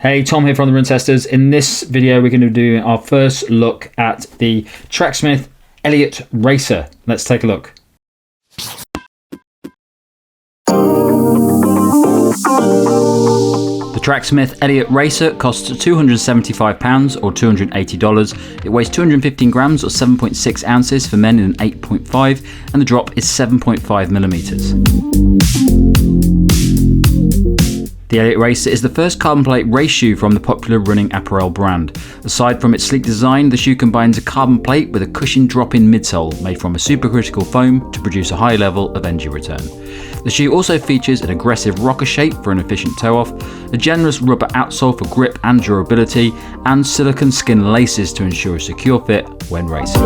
Hey, Tom here from the Run Testers. In this video, we're going to do our first look at the Tracksmith Eliot Racer. Let's take a look. The Tracksmith Eliot Racer costs £275 or $280. It weighs 215 grams or 7.6 ounces for men in an 8.5, and the drop is 7.5 millimeters. The Eliot Racer is the first carbon plate race shoe from the popular running apparel brand. Aside from its sleek design, the shoe combines a carbon plate with a cushioned drop-in midsole made from a supercritical foam to produce a high level of energy return. The shoe also features an aggressive rocker shape for an efficient toe-off, a generous rubber outsole for grip and durability, and silicone skin laces to ensure a secure fit when racing.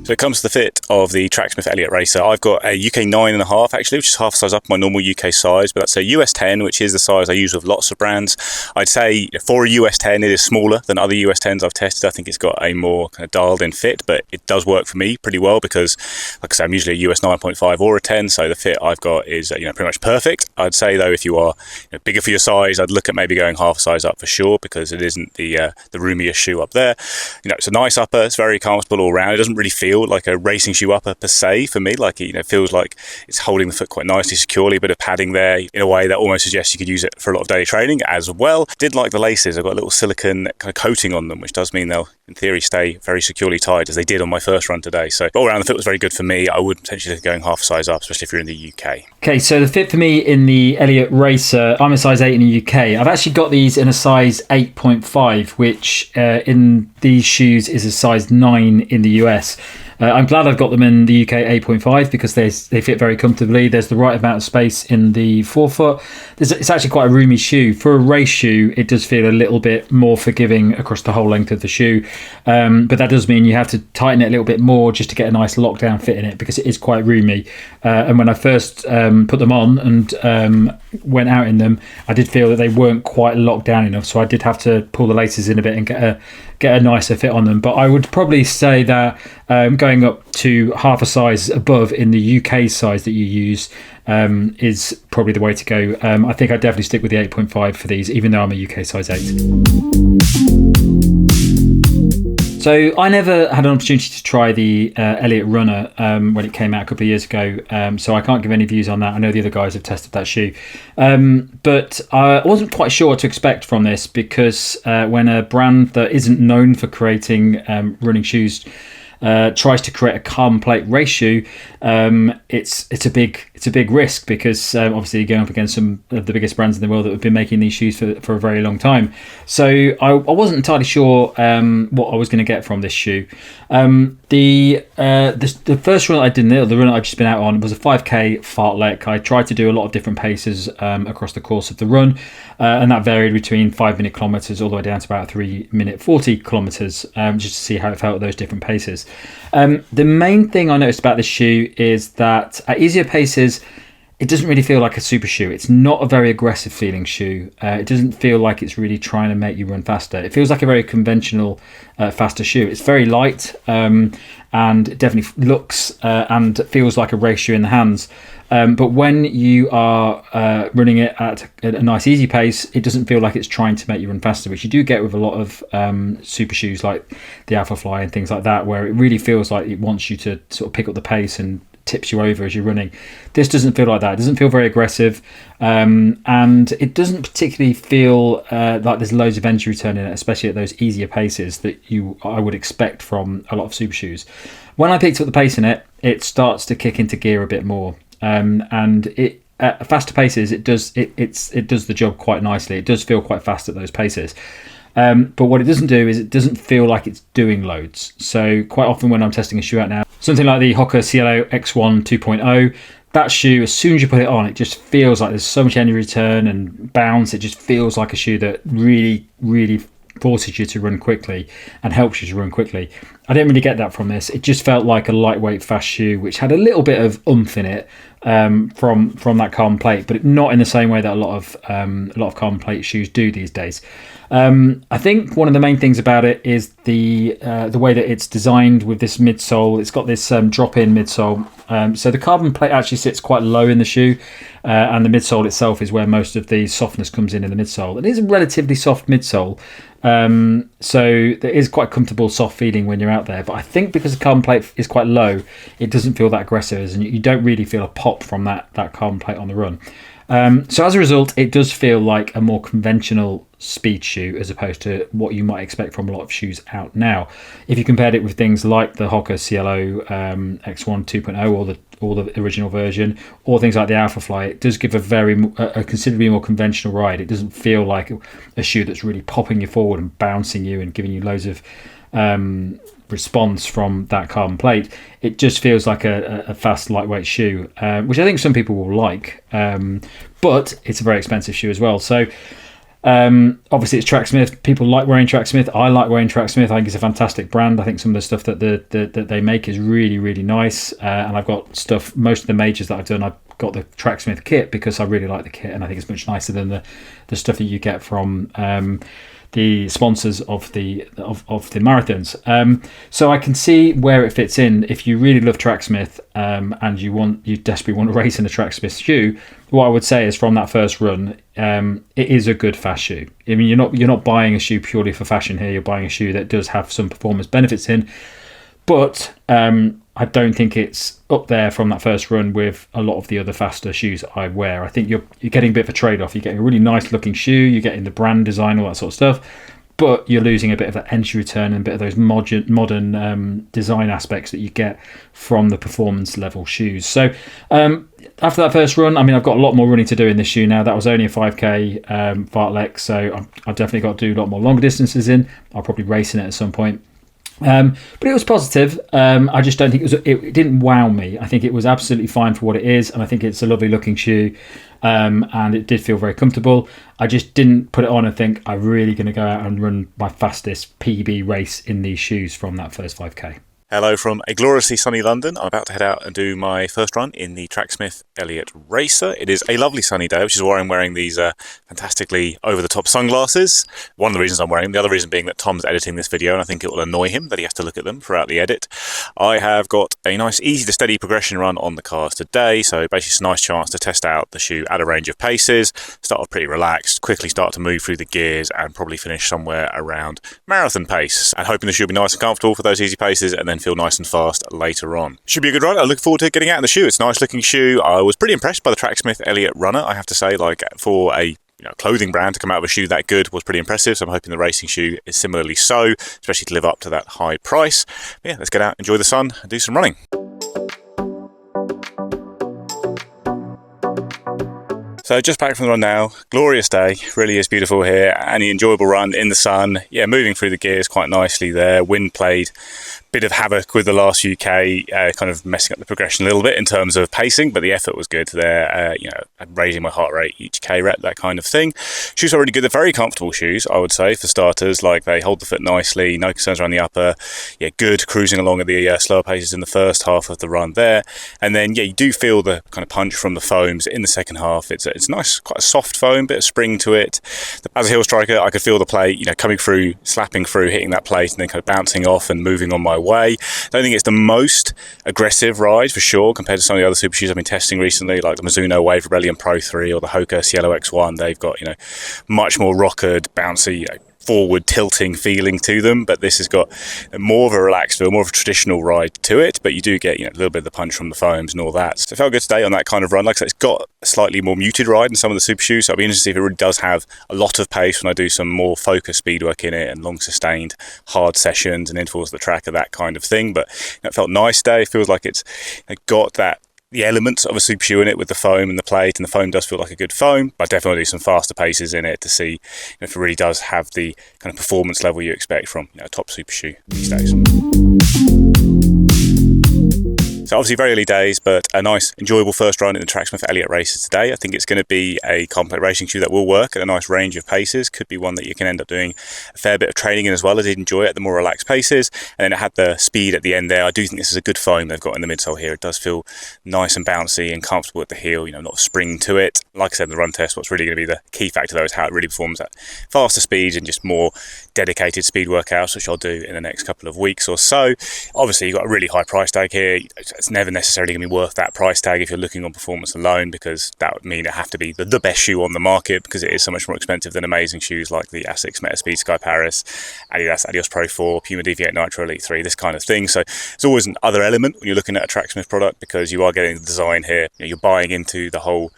So it comes to the fit of the Tracksmith Eliot Racer. I've got a UK 9.5 actually, which is half a size up my normal UK size, but that's a US 10, which is the size I use with lots of brands. I'd say for a US 10, it is smaller than other US 10s I've tested. I think it's got a more kind of dialed in fit, but it does work for me pretty well because, like I say, I'm usually a US 9.5 or a 10, so the fit I've got is pretty much perfect. I'd say though, if you are bigger for your size, I'd look at maybe going half a size up for sure, because it isn't the roomiest shoe up there. It's a nice upper. It's very comfortable all round. It doesn't really feel like a racing shoe upper per se for me. Like it feels like it's holding the foot quite nicely, securely, a bit of padding there in a way that almost suggests you could use it for a lot of daily training as well. Did like the laces. I've got a little silicone kind of coating on them, which does mean they'll in theory stay very securely tied, as they did on my first run today. So all around the fit was very good for me. I would potentially look at going half a size up, especially if you're in the UK. Okay, so the fit for me in the Eliot Racer, I'm a size 8 in the UK. I've actually got these in a size 8.5, which in these shoes is a size 9 in the US. I'm glad I've got them in the UK 8.5 because they fit very comfortably. There's the right amount of space in the forefoot. It's actually quite a roomy shoe. For a race shoe, it does feel a little bit more forgiving across the whole length of the shoe. But that does mean you have to tighten it a little bit more just to get a nice lockdown fit in it, because it is quite roomy. And when I first put them on and went out in them, I did feel that they weren't quite locked down enough. So I did have to pull the laces in a bit and get a nicer fit on them. But I would probably say that going up to half a size above in the UK size that you use is probably the way to go. I think I'd definitely stick with the 8.5 for these, even though I'm a UK size 8. So I never had an opportunity to try the Eliot Runner when it came out a couple of years ago, so I can't give any views on that. I know the other guys have tested that shoe, but I wasn't quite sure what to expect from this, because when a brand that isn't known for creating running shoes tries to create a carbon plate race shoe, it's a big risk, because obviously you're going up against some of the biggest brands in the world that have been making these shoes for a very long time. So I wasn't entirely sure what I was going to get from this shoe. The first run I did, the run I've just been out on, was a 5k fartlek. I tried to do a lot of different paces across the course of the run, and that varied between 5-minute kilometers all the way down to about 3-minute 40 kilometers, just to see how it felt at those different paces. The main thing I noticed about this shoe is that at easier paces, it doesn't really feel like a super shoe. It's not a very aggressive feeling shoe. It doesn't feel like it's really trying to make you run faster. It feels like a very conventional faster shoe. It's very light, and it definitely looks and feels like a race shoe in the hands. But when you are running it at a nice easy pace, it doesn't feel like it's trying to make you run faster, which you do get with a lot of super shoes like the Alpha Fly and things like that, where it really feels like it wants you to sort of pick up the pace and tips you over as you're running. This doesn't feel like that. It doesn't feel very aggressive, and it doesn't particularly feel like there's loads of energy return in it, especially at those easier paces that I would expect from a lot of super shoes. When I picked up the pace in it, it starts to kick into gear a bit more. And it at faster paces, it does the job quite nicely. It does feel quite fast at those paces. But what it doesn't do is it doesn't feel like it's doing loads. So quite often when I'm testing a shoe out now, something like the Hoka CLO X1 2.0, that shoe, as soon as you put it on, it just feels like there's so much energy return and bounce. It just feels like a shoe that really, really forces you to run quickly and helps you to run quickly. I didn't really get that from this. It just felt like a lightweight fast shoe, which had a little bit of oomph in it from that carbon plate, but not in the same way that a lot of carbon plate shoes do these days. I think one of the main things about it is the way that it's designed with this midsole. It's got this drop-in midsole. So the carbon plate actually sits quite low in the shoe, and the midsole itself is where most of the softness comes in the midsole. It is a relatively soft midsole, so there is quite comfortable, soft feeling when you're out there. But I think because the carbon plate is quite low, it doesn't feel that aggressive, and you don't really feel a pop from that carbon plate on the run. So as a result, it does feel like a more conventional speed shoe as opposed to what you might expect from a lot of shoes out now. If you compared it with things like the Hoka CLO X1 2.0 or the original version, or things like the Alphafly, it does give a considerably more conventional ride. It doesn't feel like a shoe that's really popping you forward and bouncing you and giving you loads of response from that carbon plate. It just feels like a fast, lightweight shoe, which I think some people will like, but it's a very expensive shoe as well. So obviously it's Tracksmith. People like wearing Tracksmith. I like wearing Tracksmith. I think it's a fantastic brand. I think some of the stuff that that they make is really, really nice, and I've got stuff, most of the majors that I've done, I've got the Tracksmith kit because I really like the kit, and I think it's much nicer than the stuff that you get from the sponsors of the marathons. So I can see where it fits in. If you really love Tracksmith, and you desperately want to race in a Tracksmith shoe, what I would say is from that first run, it is a good fast shoe. I mean, you're not buying a shoe purely for fashion here. You're buying a shoe that does have some performance benefits in, but I don't think it's up there from that first run with a lot of the other faster shoes I wear. I think you're getting a bit of a trade-off. You're getting a really nice looking shoe, you're getting the brand design, all that sort of stuff, but you're losing a bit of that entry return and a bit of those modern design aspects that you get from the performance level shoes. So after that first run, I mean, I've got a lot more running to do in this shoe now. That was only a 5k fartlek, so I've definitely got to do a lot more longer distances in. I'll probably race in it at some point. But it was positive. I just don't think it didn't wow me. I think it was absolutely fine for what it is, and I think it's a lovely looking shoe, and it did feel very comfortable. I just didn't put it on and think I'm really going to go out and run my fastest PB race in these shoes from that first 5k. Hello from a gloriously sunny London. I'm about to head out and do my first run in the Tracksmith Eliot Racer. It is a lovely sunny day, which is why I'm wearing these fantastically over-the-top sunglasses. One of the reasons I'm wearing them, the other reason being that Tom's editing this video, and I think it will annoy him that he has to look at them throughout the edit. I have got a nice, easy to steady progression run on the cars today, so basically it's a nice chance to test out the shoe at a range of paces, start off pretty relaxed, quickly start to move through the gears, and probably finish somewhere around marathon pace, and hoping the shoe will be nice and comfortable for those easy paces, and then feel nice and fast later on. Should be a good ride. I look forward to getting out in the shoe. It's a nice looking shoe. I was pretty impressed by the Tracksmith Eliot Runner, I have to say. Like, for a clothing brand to come out of a shoe that good was pretty impressive. So I'm hoping the racing shoe is similarly so, especially to live up to that high price. But yeah, let's get out, enjoy the sun, and do some running. So just back from the run now. Glorious day, really is beautiful here, and an enjoyable run in the sun. Yeah, moving through the gears quite nicely there. Wind played bit of havoc with the last few K, kind of messing up the progression a little bit in terms of pacing, but the effort was good there. Raising my heart rate each K rep, that kind of thing. Shoes are really good. They're very comfortable shoes, I would say, for starters. Like, they hold the foot nicely, no concerns around the upper. Yeah, good cruising along at the slower paces in the first half of the run there. And then, yeah, you do feel the kind of punch from the foams in the second half. It's nice, quite a soft foam, bit of spring to it. As a heel striker, I could feel the plate, coming through, slapping through, hitting that plate, and then kind of bouncing off and moving on my way. I don't think it's the most aggressive ride for sure compared to some of the other super shoes I've been testing recently, like the Mizuno Wave Rebellion Pro 3 or the Hoka CLO X1. They've got much more rockered, bouncy, forward tilting feeling to them, but this has got more of a relaxed feel, more of a traditional ride to it, but you do get a little bit of the punch from the foams and all that. So it felt good today on that kind of run. Like I said, it's got a slightly more muted ride than some of the super shoes, so I'll be interested to see if it really does have a lot of pace when I do some more focused speed work in it and long sustained hard sessions and intervals of the track and that kind of thing. But it felt nice today. It feels like it's got the elements of a super shoe in it with the foam and the plate, and the foam does feel like a good foam, but definitely do some faster paces in it to see if it really does have the kind of performance level you expect from a top super shoe these days. So obviously very early days, but a nice, enjoyable first run in the Tracksmith Eliot Racer today. I think it's going to be a compact racing shoe that will work at a nice range of paces. Could be one that you can end up doing a fair bit of training in as well. I did enjoy it at the more relaxed paces. And then it had the speed at the end there. I do think this is a good foam they've got in the midsole here. It does feel nice and bouncy and comfortable at the heel, not spring to it. Like I said in the run test, what's really going to be the key factor though is how it really performs at faster speeds and just more dedicated speed workouts, which I'll do in the next couple of weeks or so. Obviously, you've got a really high price tag here. It's never necessarily going to be worth that price tag if you're looking on performance alone, because that would mean it have to be the best shoe on the market, because it is so much more expensive than amazing shoes like the Asics Meta Speed Sky Paris, Adidas Adios Pro 4, Puma DV8 Nitro Elite 3, this kind of thing. So there's always an other element when you're looking at a Tracksmith product, because you are getting the design here. You're buying into the whole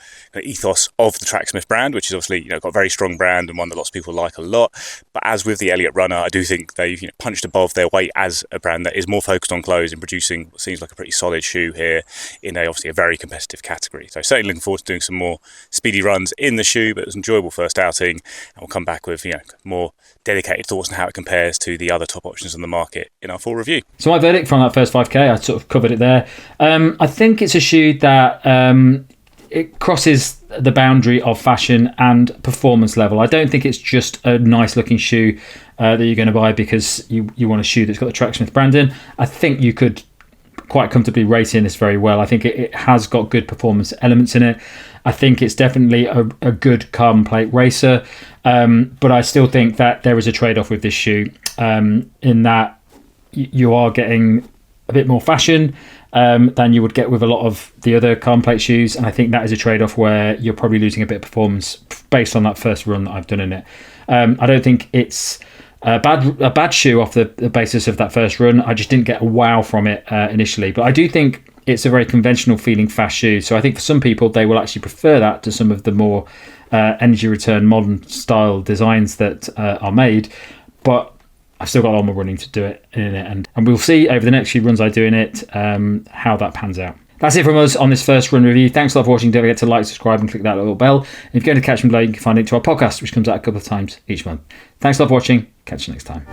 ethos of the Tracksmith brand, which is obviously got a very strong brand and one that lots of people like a lot. But as with the Eliot Runner, I do think they've punched above their weight as a brand that is more focused on clothes and producing what seems like a pretty solid shoe here in obviously a very competitive category. So certainly looking forward to doing some more speedy runs in the shoe, but it was an enjoyable first outing, and we'll come back with more dedicated thoughts on how it compares to the other top options on the market in our full review. So my verdict from that first 5k, I sort of covered it there. I think it's a shoe that it crosses the boundary of fashion and performance level. I don't think it's just a nice looking shoe that you're going to buy because you want a shoe that's got the Tracksmith brand in. I think you could quite comfortably race in this very well. I think it has got good performance elements in it. I think it's definitely a good carbon plate racer, but I still think that there is a trade-off with this shoe in that you are getting a bit more fashion than you would get with a lot of the other carbon plate shoes, and I think that is a trade-off where you're probably losing a bit of performance based on that first run that I've done in it. I don't think it's a bad shoe off the basis of that first run. I just didn't get a wow from it initially, but I do think it's a very conventional feeling fast shoe. So I think for some people they will actually prefer that to some of the more energy return modern style designs that are made. But I've still got a lot more running to do it in it, and we'll see over the next few runs I do in it how that pans out. That's it from us on this first run review. Thanks a lot for watching. Don't forget to like, subscribe, and click that little bell. And if you're going to catch me below, you can find it to our podcast, which comes out a couple of times each month. Thanks a lot for watching. Catch you next time.